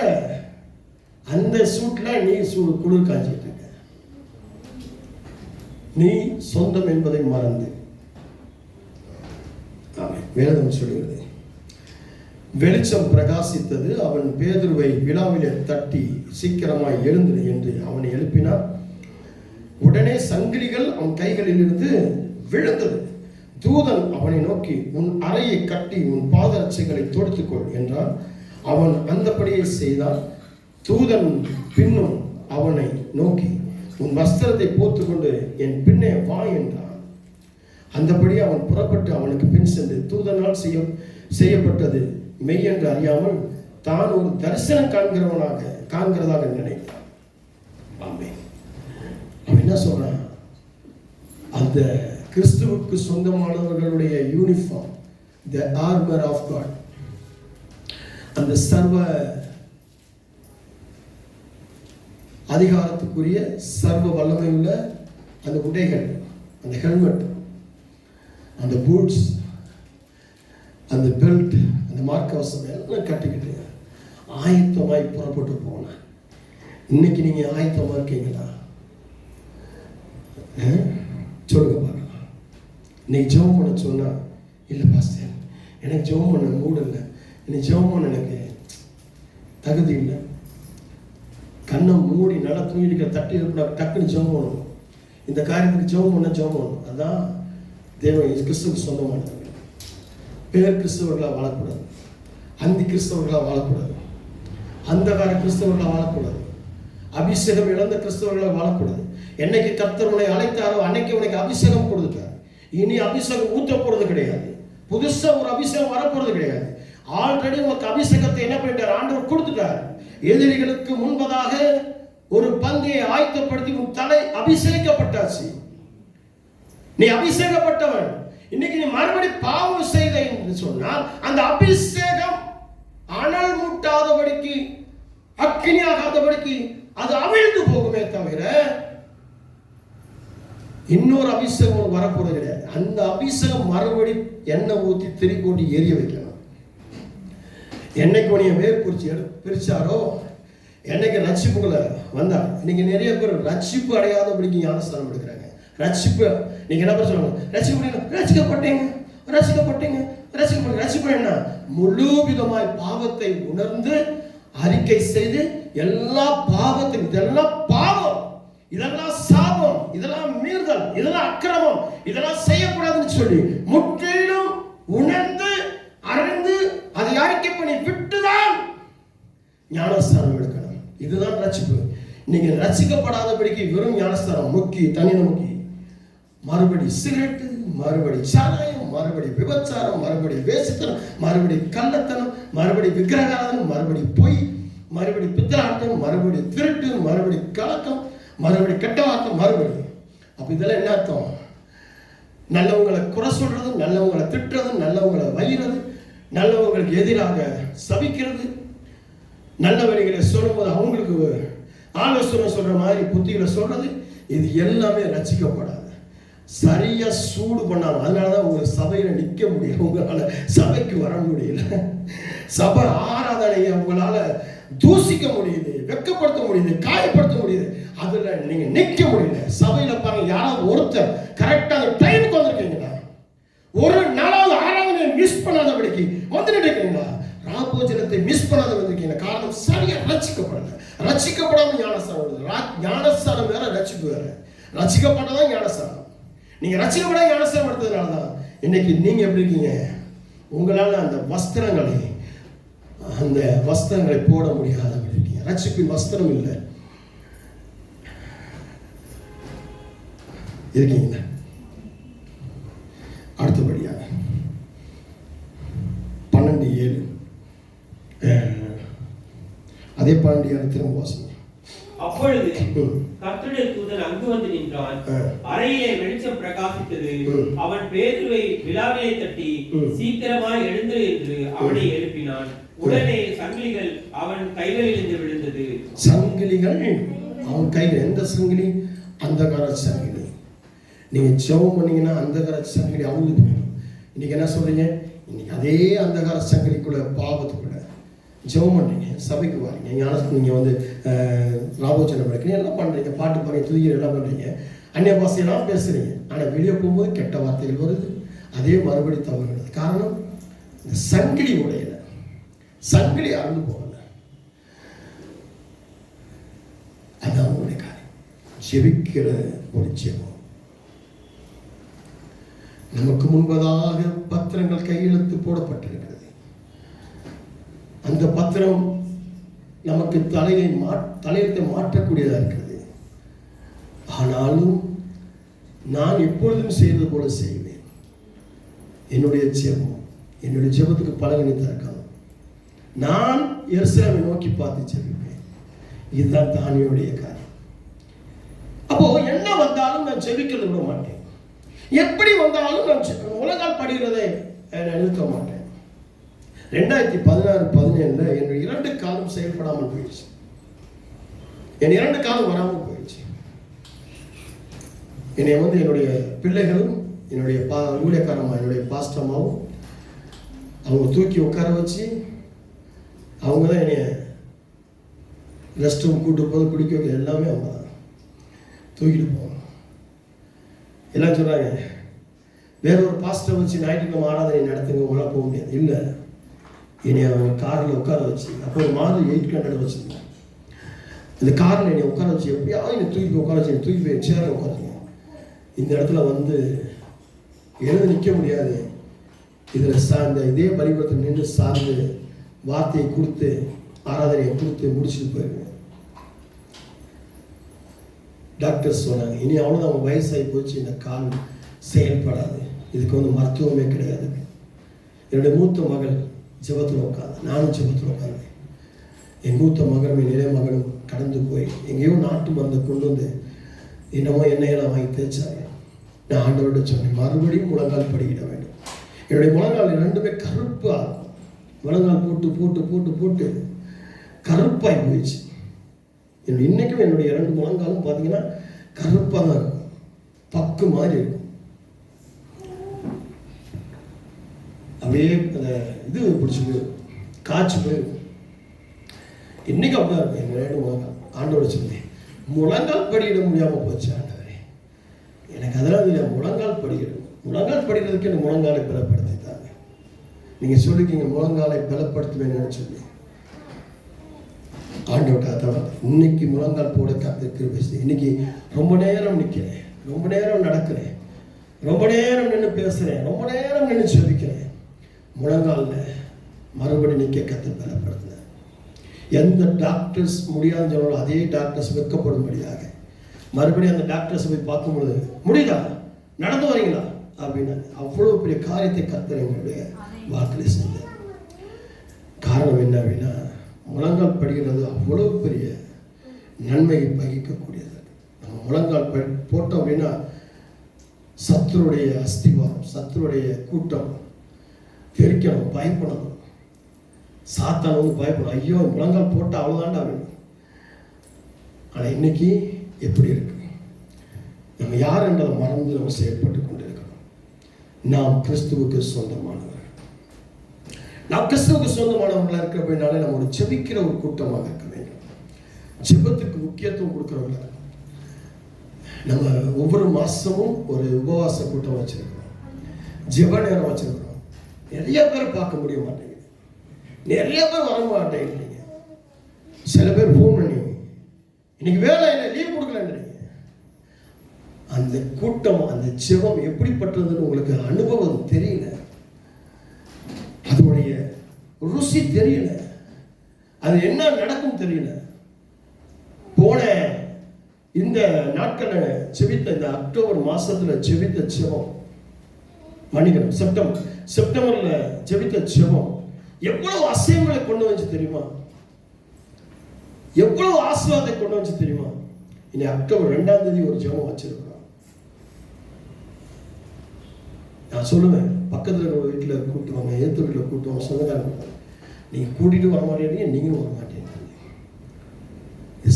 அந்த சூட்ல நீ குளிர் காஞ்சிட்டு இருக்க. நீ சொந்தம் என்பதை மறந்து. வேதம் சொல்கிறது, வெளிச்சம் பிரகாசித்தது, அவன் பேதுருவை விழாவிலே தட்டி சீக்கிரமாய் எழுந்து என்று அவனை எழுப்பினார். உடனே சங்கிலிகள் அவன் கைகளில் இருந்து விழுந்தது. தூதன் அவனை நோக்கி, உன் அறையை கட்டி உன் பாதரட்சைகளை தொடுத்துக்கொள் என்றான். அவன் அந்தபடியே செய்தான். தூதன் பின்னும் அவனை நோக்கி, உன் வஸ்திரத்தை போர்த்துக்கொண்டு என் பின்னே வா என்றான். அந்தபடி அவன் புறப்பட்டு அவனுக்கு பின் சென்று தூதனால் செய்யப்பட்டது மெய் என்று அறியாமல் தான் ஒரு தரிசனம் காண்கிறதாக நினைத்தான். அவன் என்ன சொல்றான்? அந்த கிறிஸ்துவுக்கு சொந்தமானவர்களுடைய uniform, the armour of God, அந்த சர்வ அதிகாரத்துக்குரிய சர்வ வல்லமையுள்ள அந்த உடைகள், அந்த ஹெல்மெட், அந்த பூட்ஸ், அந்த பெல்ட், அந்த மார்க்கவசம் எல்லாம் கட்டிக்கிட்டு ஆயத்தமாய் புறப்பட்டு போனேன். இன்னைக்கு நீங்க ஆயத்தமா இருக்கீங்களா? சொல்லுங்க பார்க்கலாம். இன்னைக்கு ஜெபம் பண்ண சொன்னா, இல்லை பாஸ்டர் எனக்கு ஜெபம் பண்ண மூடு இல்லை, இன்னைக்கு ஜெபம் பண்ண எனக்கு தகுதி இல்லை, கண்ணை மூடி நல்லா தூங்கிட்டு தட்டி இருப்பா, டக்குன்னு ஜெபம் பண்ணணும், இந்த காரியத்துக்கு ஜெபம் பண்ணணும். அதான் தேவன் கிறிஸ்துவுக்கு சொந்தமானது. பேர் கிறிஸ்தவர்களாக வாழக்கூடாது, அந்தி கிறிஸ்தவர்களாக வாழக்கூடாது, அந்தகார கிறிஸ்தவர்களாக வாழக்கூடாது, அபிஷேகம் இழந்த கிறிஸ்தவர்களாக வாழக்கூடாது. என்னைக்கு கர்த்தர் உன்னை அழைத்தாரோ அன்னைக்கு உனக்கு அபிஷேகம் கொடுத்துட்டார். இனி அபிஷேகம் ஊற்ற போறது கிடையாது, புதுசா ஒரு அபிஷேகம் வரப்போறது கிடையாது. ஆல்ரெடி உனக்கு அபிஷேகத்தை என்ன பண்ணிட்டார்? ஆண்டவர் கொடுத்துட்டார். எதிரிகளுக்கு முன்பதாக ஒரு பந்தியை ஆயத்தப்படுத்தி உன் தலை அபிஷேகப்பட்டாச்சு. நீ அபிஷேகப்பட்டவன். இன்னைக்கு நீ மறுபடி பாவம் செய்த என்று சொன்னால் அந்த அபிஷேகம் அனல் மூட்ட படிக்கு அது அவிழ்ந்து போகுமே தவிர இன்னொரு அபிஷேகம் வரப்போறது கிடையாது. அந்த அபிஷேகம் மறுபடி எண்ணெய் ஊற்றி திரிக்கொண்டு எரிய வைக்கணும். என்னைக்கு உடைய வேர் பிரிச்சாரோ, என்னைக்கு ரட்சிப்புக்குள்ள வந்தார். இன்னைக்கு நிறைய பேர் ரட்சிப்பு அடையாதபடிக்கு ஞானஸ்தானம் எடுக்கிறாங்க. ரட்சிப்பு நீங்க என்ன பேர் சொல்லுங்க, ரட்சிக்கப்பட்டீங்க, ரட்சிப்பு என்ன? முழு விதமாய் பாவத்தை உணர்ந்து அறிக்கை செய்து எல்லா பாவத்தையும், இதெல்லாம் பாவம், இதெல்லாம் சாபம், இதெல்லாம் மீறுதல், இதெல்லாம் அக்கிரமம், இதெல்லாம் செய்யக்கூடாதுன்னு சொல்லி முற்றிலும் உணர்ந்து அறிந்து அதை அறிக்கை பண்ணி விட்டுதான் ஞானஸ்தானம் எடுக்கணும். இதுதான் ரட்சிப்பு. நீங்க ரட்சிக்கப்படாதபடிக்கு வெறும் ஞானஸ்தானம் முக்கி தனின முக்கி மறுபடி சிகரெட்டு, மறுபடி சாராயம், மறுபடி விபச்சாரம், மறுபடி வேசித்தனம், மறுபடி கள்ளத்தனம், மறுபடி விக்கிரகாராதனம், மறுபடி பொய், மறுபடி பித்தலாட்டம், மறுபடி திருட்டு, மறுபடி கலக்கம், மறுபடி கெட்ட வார்த்தை, மறுபடி. அப்ப இதெல்லாம் என்ன அர்த்தம்? நல்லவங்களை குறை சொல்றது, நல்லவங்களை திட்டுறது, நல்லவங்களை வயிறது, நல்லவங்களுக்கு எதிராக சபிக்கிறது, நல்ல வழிகளை சொல்லும்போது அவங்களுக்கு ஆலோசனை சொல்ற மாதிரி புத்திகளை சொல்றது, இது எல்லாமே ரட்சிக்கப்படாது. சரியா சூடு பண்ணாங்க. அதனாலதான் உங்க சபையில நிக்க முடியல, உங்களால சபைக்கு வர முடியல, சபை ஆராதனையை உங்களால தூசிக்க முடியுது, வெக்கப்படுத்த முடியுது, காயப்படுத்த முடியுது, அதுல நீங்க நிக்க முடியல. சபையில பாருங்க, யாராவது ஒருத்தர் கரெக்டா அந்த டைமுக்கு வந்திருக்கீங்களா? ஒரு நாளாவது ஆராதனை மிஸ் பண்ணாதபடிக்கு வந்து நினைக்கிறீங்களா? ராபோஜனத்தை மிஸ் பண்ணாத வந்திருக்கீங்க. காரணம் சரியா ரட்சிக்கப்படல. ரட்சிக்கப்படாம ஞானஸ்தானம். ஞானஸ்தானம் வேற, ரட்சிப்பு வேற. ரட்சிக்கப்பட்டதான் ஞானஸ்தானம். நீங்க ரட்சிக்கப்படாத ஞானஸ்தானம் எடுத்ததுனாலதான் இன்னைக்கு நீங்க எப்படி இருக்கீங்க? உங்களால அந்த வஸ்திரங்களை போட முடியாத இருக்கீங்க. ரட்சிப்பின் வஸ்திரம் இல்லை இருக்கீங்க. அடுத்தபடியாக 12:7 அதே 12 திரும்ப வாசிங்க. அப்பொழுது கர்த்தருடைய தூதன் அங்கு வந்து நின்றான். அறையிலே வெளிச்சம் பிரகாசித்தது. அவன் பேதுருவை விலாவிலே தட்டி, சீக்கிரமாய் எழுந்து என்று அவனை எழுப்பினான். உடனே சங்கிலிகள் அவன் கைகளிலிருந்து விழுந்தது. சங்கிலிகள் அவன் கைகள். எந்த சங்கிலி? அந்தகார சங்கிலி. நீங்க ஜெபம் பண்ணீங்கன்னா அந்தகார சங்கிலி அவுந்து போயிடும். இன்னைக்கு என்ன சொல்றீங்க? இன்னைக்கு அதே அந்தகார சங்கிலிக்குள்ள, பாவத்துக்குள்ள ஜெபம் பண்றீங்க, சபைக்கு வரீங்க, ஞானத்துக்கு நீங்க வந்து ராபோஜனம் படிக்கிறீங்க, எல்லாம் பண்றீங்க, பாட்டு பாடுறீங்க, துதிக்கிற எல்லாம் பண்றீங்க, அந்நிய பாஷையெல்லாம் பேசுறீங்க. ஆனா வெளியே போகும்போது கெட்ட வார்த்தைகள் வருது, அதே மறுபடி தவறுகிறது. காரணம், இந்த சங்கிலி உடையல, சங்கிலி அறுந்து போகல. அதான் உங்களுடைய காரியம். ஜெபிக்கிற ஒரு ஜெபம். நமக்கு முன்பதாக பத்திரங்கள் கையெழுத்து போடப்பட்டிருக்கிறது. அந்த பத்திரம் நமக்கு தலையத்தை மாற்றக்கூடியதாக இருக்கிறது. ஆனாலும் நான் எப்பொழுதும் செய்தது போல செய்வேன். என்னுடைய ஜெபத்துக்கு பலகணித்தா இருக்காங்க. நான் எருசலேமை நோக்கி பார்த்து ஜெபிப்பேன். இதுதான் தானியோடைய காரியம். அப்போ என்ன வந்தாலும் நான் ஜெபிக்கிறது விட மாட்டேன். எப்படி வந்தாலும் நான் உலகால் படுகிறதை நிறுத்த மாட்டேன். 2016-17 என்னுடைய 2 காலம் செயல்படாமல் போயிடுச்சு. என் 2 காலம் வராமல் போயிடுச்சு. என்னை வந்து என்னுடைய பிள்ளைகளும், என்னுடைய ஊழியக்காரமா, என்னுடைய பாஸ்டமாவும் அவங்க தூக்கி உட்கார வச்சு, அவங்க தான் என்னைய ரெஸ்ட் ரூம் கூட்டு போது குடிக்க வைக்க எல்லாமே அவங்க தான் தூக்கிட்டு போவாங்க. எல்லாம் சொல்றாங்க, வேற ஒரு பாஸ்டர் வச்சு ஞாயிற்றுக்கிழமை ஆராதனை நடத்துங்க, உங்களால் போக முடியாது. இல்லை, என்னை அவங்க காரில் உட்கார வச்சு, அப்போ ஒரு மாதிரி 800 வச்சுருந்தேன். இந்த காரில் என்னை உட்கார வச்சு, எப்படியாவது என்னை தூக்கி உட்கார வச்சு, தூக்கி போய் சேர உட்காருங்க. இந்த இடத்துல வந்து எழுந்து நிற்க முடியாது. இதில் சார்ந்த இதே பலிபடத்தில் நின்று சார்ந்து வார்த்தையை கொடுத்து, ஆராதனையை கொடுத்து முடிச்சுட்டு போயிருவேன். டாக்டர் சொன்னாங்க, இனி அவ்வளோதான், அவங்க வயசாகி போச்சு, இந்த கால் செயல்படாது, இதுக்கு வந்து மருத்துவமே கிடையாது. என்னுடைய மூத்த மகள் ஜெபத்தில் உட்காந்து, நானும் ஜெபத்தில் உட்காருவேன். என் மூத்த மகளும் என் இளைய மகளும் கடந்து போய் எங்கேயோ நாட்டு மருந்தை கொண்டு வந்து என்னமோ எண்ணெயெல்லாம் வாங்கி தேய்ச்சாங்க. நான் ஆண்டவர்கிட்ட சொன்னேன், மறுபடியும் முழங்கால் படிக்கிட வேண்டும். என்னுடைய முழங்கால் 2மே கருப்பாக இருக்கும். முழங்கால் போட்டு போட்டு போட்டு போட்டு கருப்பாகி போயிடுச்சு. இன்னைக்கும் என்னுடைய 2 முழங்காலும் பார்த்தீங்கன்னா கருப்பாக தான் இருக்கும், பக்கு மாதிரி இருக்கும். அப்படியே அந்த இது பிடிச்சி போயிடும், காய்ச்சி போயிருக்கும். இன்னைக்கு அப்படிதான் இருக்கும் என் 2 முழங்கால். ஆண்டோட சொல்லி முழங்கால் படியிட முடியாமல் போச்சு ஆண்டவரே, எனக்கு அதெல்லாம் இல்லை. முழங்கால் படிக்கணும். முழங்கால் படிக்கிறதுக்கு எனக்கு முழங்காலை பலப்படுத்தித்தாங்க. நீங்கள் சொல்லிக்கிங்க முழங்காலை பலப்படுத்துவேன்னு சொல்லி ஆண்டோட அதான் இன்னைக்கு முழங்கால் போட காத்திருக்கிற. இன்னைக்கு ரொம்ப நேரம் நிற்கிறேன், ரொம்ப நேரம் நடக்கிறேன், ரொம்ப நேரம் நின்று பேசுகிறேன், ரொம்ப நேரம் நின்று சொல்லிக்கிறேன். முழங்காலில் மறுபடியும் நிற்க கற்று பலப்படுத்தினேன். எந்த டாக்டர்ஸ் முடியாதுன்னு சொன்னாலும் அதே டாக்டர்ஸ் வெட்கப்படும்படியாக மறுபடியும் அந்த டாக்டர்ஸ் போய் பார்க்கும்பொழுது முடியுதா, நடந்து வரீங்களா அப்படின்னு அவ்வளோ பெரிய காரியத்தை கர்த்தர் எங்களுடைய வாக்கில் செஞ்சார். காரணம் என்ன அப்படின்னா, முழங்கால் படிக்கிறது அவ்வளோ பெரிய நன்மையை வகிக்கக்கூடியது. நம்ம முழங்கால் போட்டோம் அப்படின்னா சத்துருடைய அஸ்திவாரம், சத்துருடைய கூட்டம் தெரிக்கணும், பயப்படணும். சாத்தான் வந்து பயப்படும், ஐயோ முழங்கால் போட்டால் அவ்வளோதான்டா வேணும். ஆனால் இன்னைக்கு எப்படி இருக்கு, நம்ம யார் என்றதை மறந்து நம்ம செயல்பட்டு கொண்டிருக்கிறோம். நாம் கிறிஸ்துவுக்கு சொந்தமானவர்கள். நாம் கிறிஸ்துவுக்கு சொந்தமானவர்களாக இருக்கிறபடினாலே நம்ம ஒரு ஜெபிக்கிற ஒரு கூட்டமாக இருக்க வேண்டும். ஜெபத்துக்கு முக்கியத்துவம் கொடுக்கிறவங்கள நம்ம ஒவ்வொரு மாசமும் ஒரு உபவாச கூட்டம் வச்சிருக்கிறோம், ஜெப நேரம் வச்சிருக்கிறோம். நிறைய பேரை பார்க்க முடிய மாட்டேங்குது, நிறைய பேர் வர மாட்டேங்கிறீங்க. சில பேர் ஃபோன் பண்ணி இன்னைக்கு வேலை இல்லை, லீவ் கொடுக்கலன்றீங்க. அந்த கூட்டம், அந்த ஜெபம் எப்படிப்பட்டதுன்னு உங்களுக்கு அனுபவம் தெரியல, அதோடைய ருசி தெரியல, அது என்ன நடக்கும் தெரியல. போன இந்த நாட்களில் செபித்த, இந்த அக்டோபர் மாசத்துல செபித்த ஜெபம், மணிகரம் செப்டம்பர்ல ஜெபித்த ஜெபம் எவ்வளவு அசைவுகளை கொண்டு வந்து தெரியுமா, எவ்வளவு ஆசீர்வாதத்தை கொண்டு வந்து தெரியுமா. இனி அக்டோபர் 2ஆம் தேதி ஒரு ஜெபம் வச்சிருக்கிறோம். நான் சொல்லுவேன், பக்கத்தில் இருக்கிற வீட்டில் கூட்டுவாங்க, ஏற்ற வீட்டில் கூட்டுவாங்க, சொந்தக்காரங்க. நீங்கள் கூட்டிகிட்டு வர மாட்டேங்க, நீங்களும் வர மாட்டேங்க.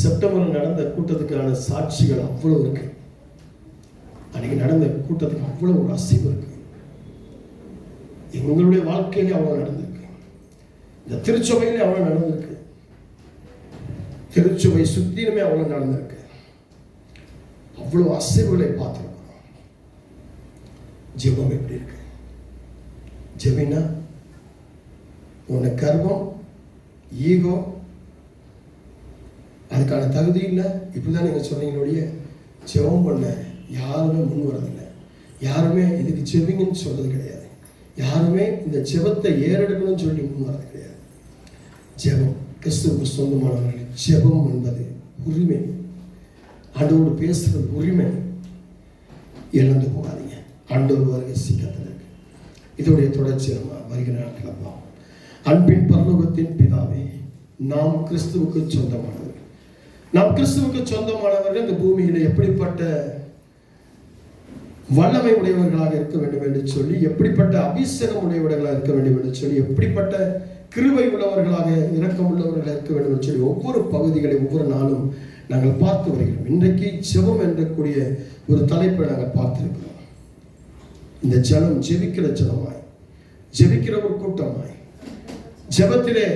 செப்டம்பரில் நடந்த கூட்டத்துக்கான சாட்சிகள் அவ்வளோ இருக்கு. அன்னைக்கு நடந்த கூட்டத்துக்கு அவ்வளோ ஒரு அசைவு இருக்கு. எங்களுடைய வாழ்க்கையிலே அவ்வளோ நடந்திருக்கு, இந்த திருச்சபையிலே அவ்வளோ நடந்திருக்கு, திருச்சபை சுத்திலுமே அவ்வளோ நடந்திருக்கு. அவ்வளோ அசைவுகளை பார்த்துருக்கோம். ஜெபம் எப்படி இருக்கு? ஜெபினா உன்னை கர்வம், ஈகோ, அதுக்கான தகுதி இல்லை. இப்படிதான் நீங்க சொன்னீங்களுடைய ஜெபம் பண்ண யாருமே முன் வரதில்லை, யாருமே இதுக்கு ஜெபிங்கன்னு சொல்றது கிடையாது, யாருமே இந்த ஜெபத்தை ஏறெடுக்கணும்னு சொல்லி முன் வரது கிடையாது. ஜெபம் கிறிஸ்துவுக்கு சொந்தமானவர்கள். ஜெபம் என்பது உரிமை, ஆண்டோடு பேசுறது உரிமை. இழந்து போகாதீங்க, ஆண்டோர் வருகை சீக்கிரத்தில் இருக்கு. இதோடைய தொடர்ச்சி நம்ம வருகிற நாட்கள். அன்பின் பரலோகத்தின் பிதாவே, நாம் கிறிஸ்துவுக்கு சொந்தமானவர்கள். நாம் கிறிஸ்துவுக்கு சொந்தமானவர்கள். இந்த பூமியில எப்படிப்பட்ட வல்லமை உடையவர்களாக இருக்க வேண்டும் என்று சொல்லி, எப்படிப்பட்ட அபிஷேகம் உடையவர்களாக இருக்க வேண்டும் என்று சொல்லி, எப்படிப்பட்ட கிருபை உள்ளவர்களாக, இரக்கம் உள்ளவர்களாக இருக்க வேண்டும் என்று சொல்லி ஒவ்வொரு பகுதிகளை ஒவ்வொரு நாளும் நாங்கள் பார்த்து வருகிறோம். இன்றைக்கு ஜெபம் என்றக்கூடிய ஒரு தலைப்பை நாங்கள் பார்த்திருக்கிறோம். இந்த ஜனம் ஜெபிக்கிற ஜனமாய், ஜெபிக்கிற ஒரு கூட்டமாய், ஜெபத்திலே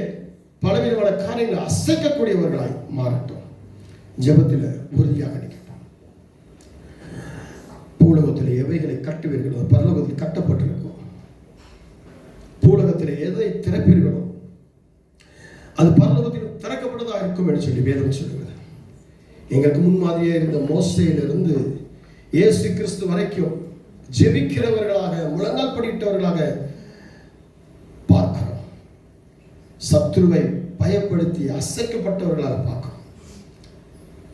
பலவிதமான காரியங்களை அசைக்கக்கூடியவர்களாய் மாறட்டும். ஜெபத்தில் உறுதியாக நிற்கட்டும். பூலகத்தில் எவைகளை கட்டுவீர்களோ பரலோகத்தில் கட்டப்பட்டிருக்கும். பூலகத்தில் எதை திறப்பீர்களோ அது பரலோகத்தில் திறக்கப்பட்டதாக இருக்கும் என்று சொல்லி வேதம் சொல்லுகிறது. எங்களுக்கு முன்மாதிரியே இருந்த மோசேயிலிருந்து இயேசு கிறிஸ்து வரைக்கும் ஜெபிக்கிறவர்களாக, முழங்கால் படியிட்டவர்களாக பார்க்கிறோம். சத்துருவை பயப்படுத்தி அசைக்கப்பட்டவர்களாக பார்க்கிறோம்.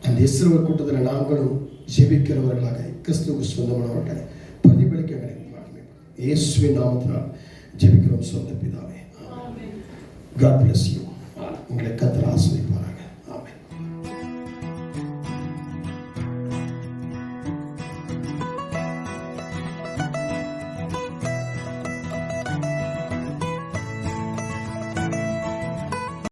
அந்த இஸ்ரவேல் கூட்டத்தில் நாங்களும் ஜெபிக்கிறவர்களாக, கிறிஸ்துவுக்கு சொந்தமானவர்களாக பிரதிபலிக்க வேண்டும். இயேசுவின் நாமத்தினால் ஜெபிக்கிறோம் சொந்த பிதாவே. God bless you. உங்களை கர்த்தர் ஆசீர்வதிப்பார்.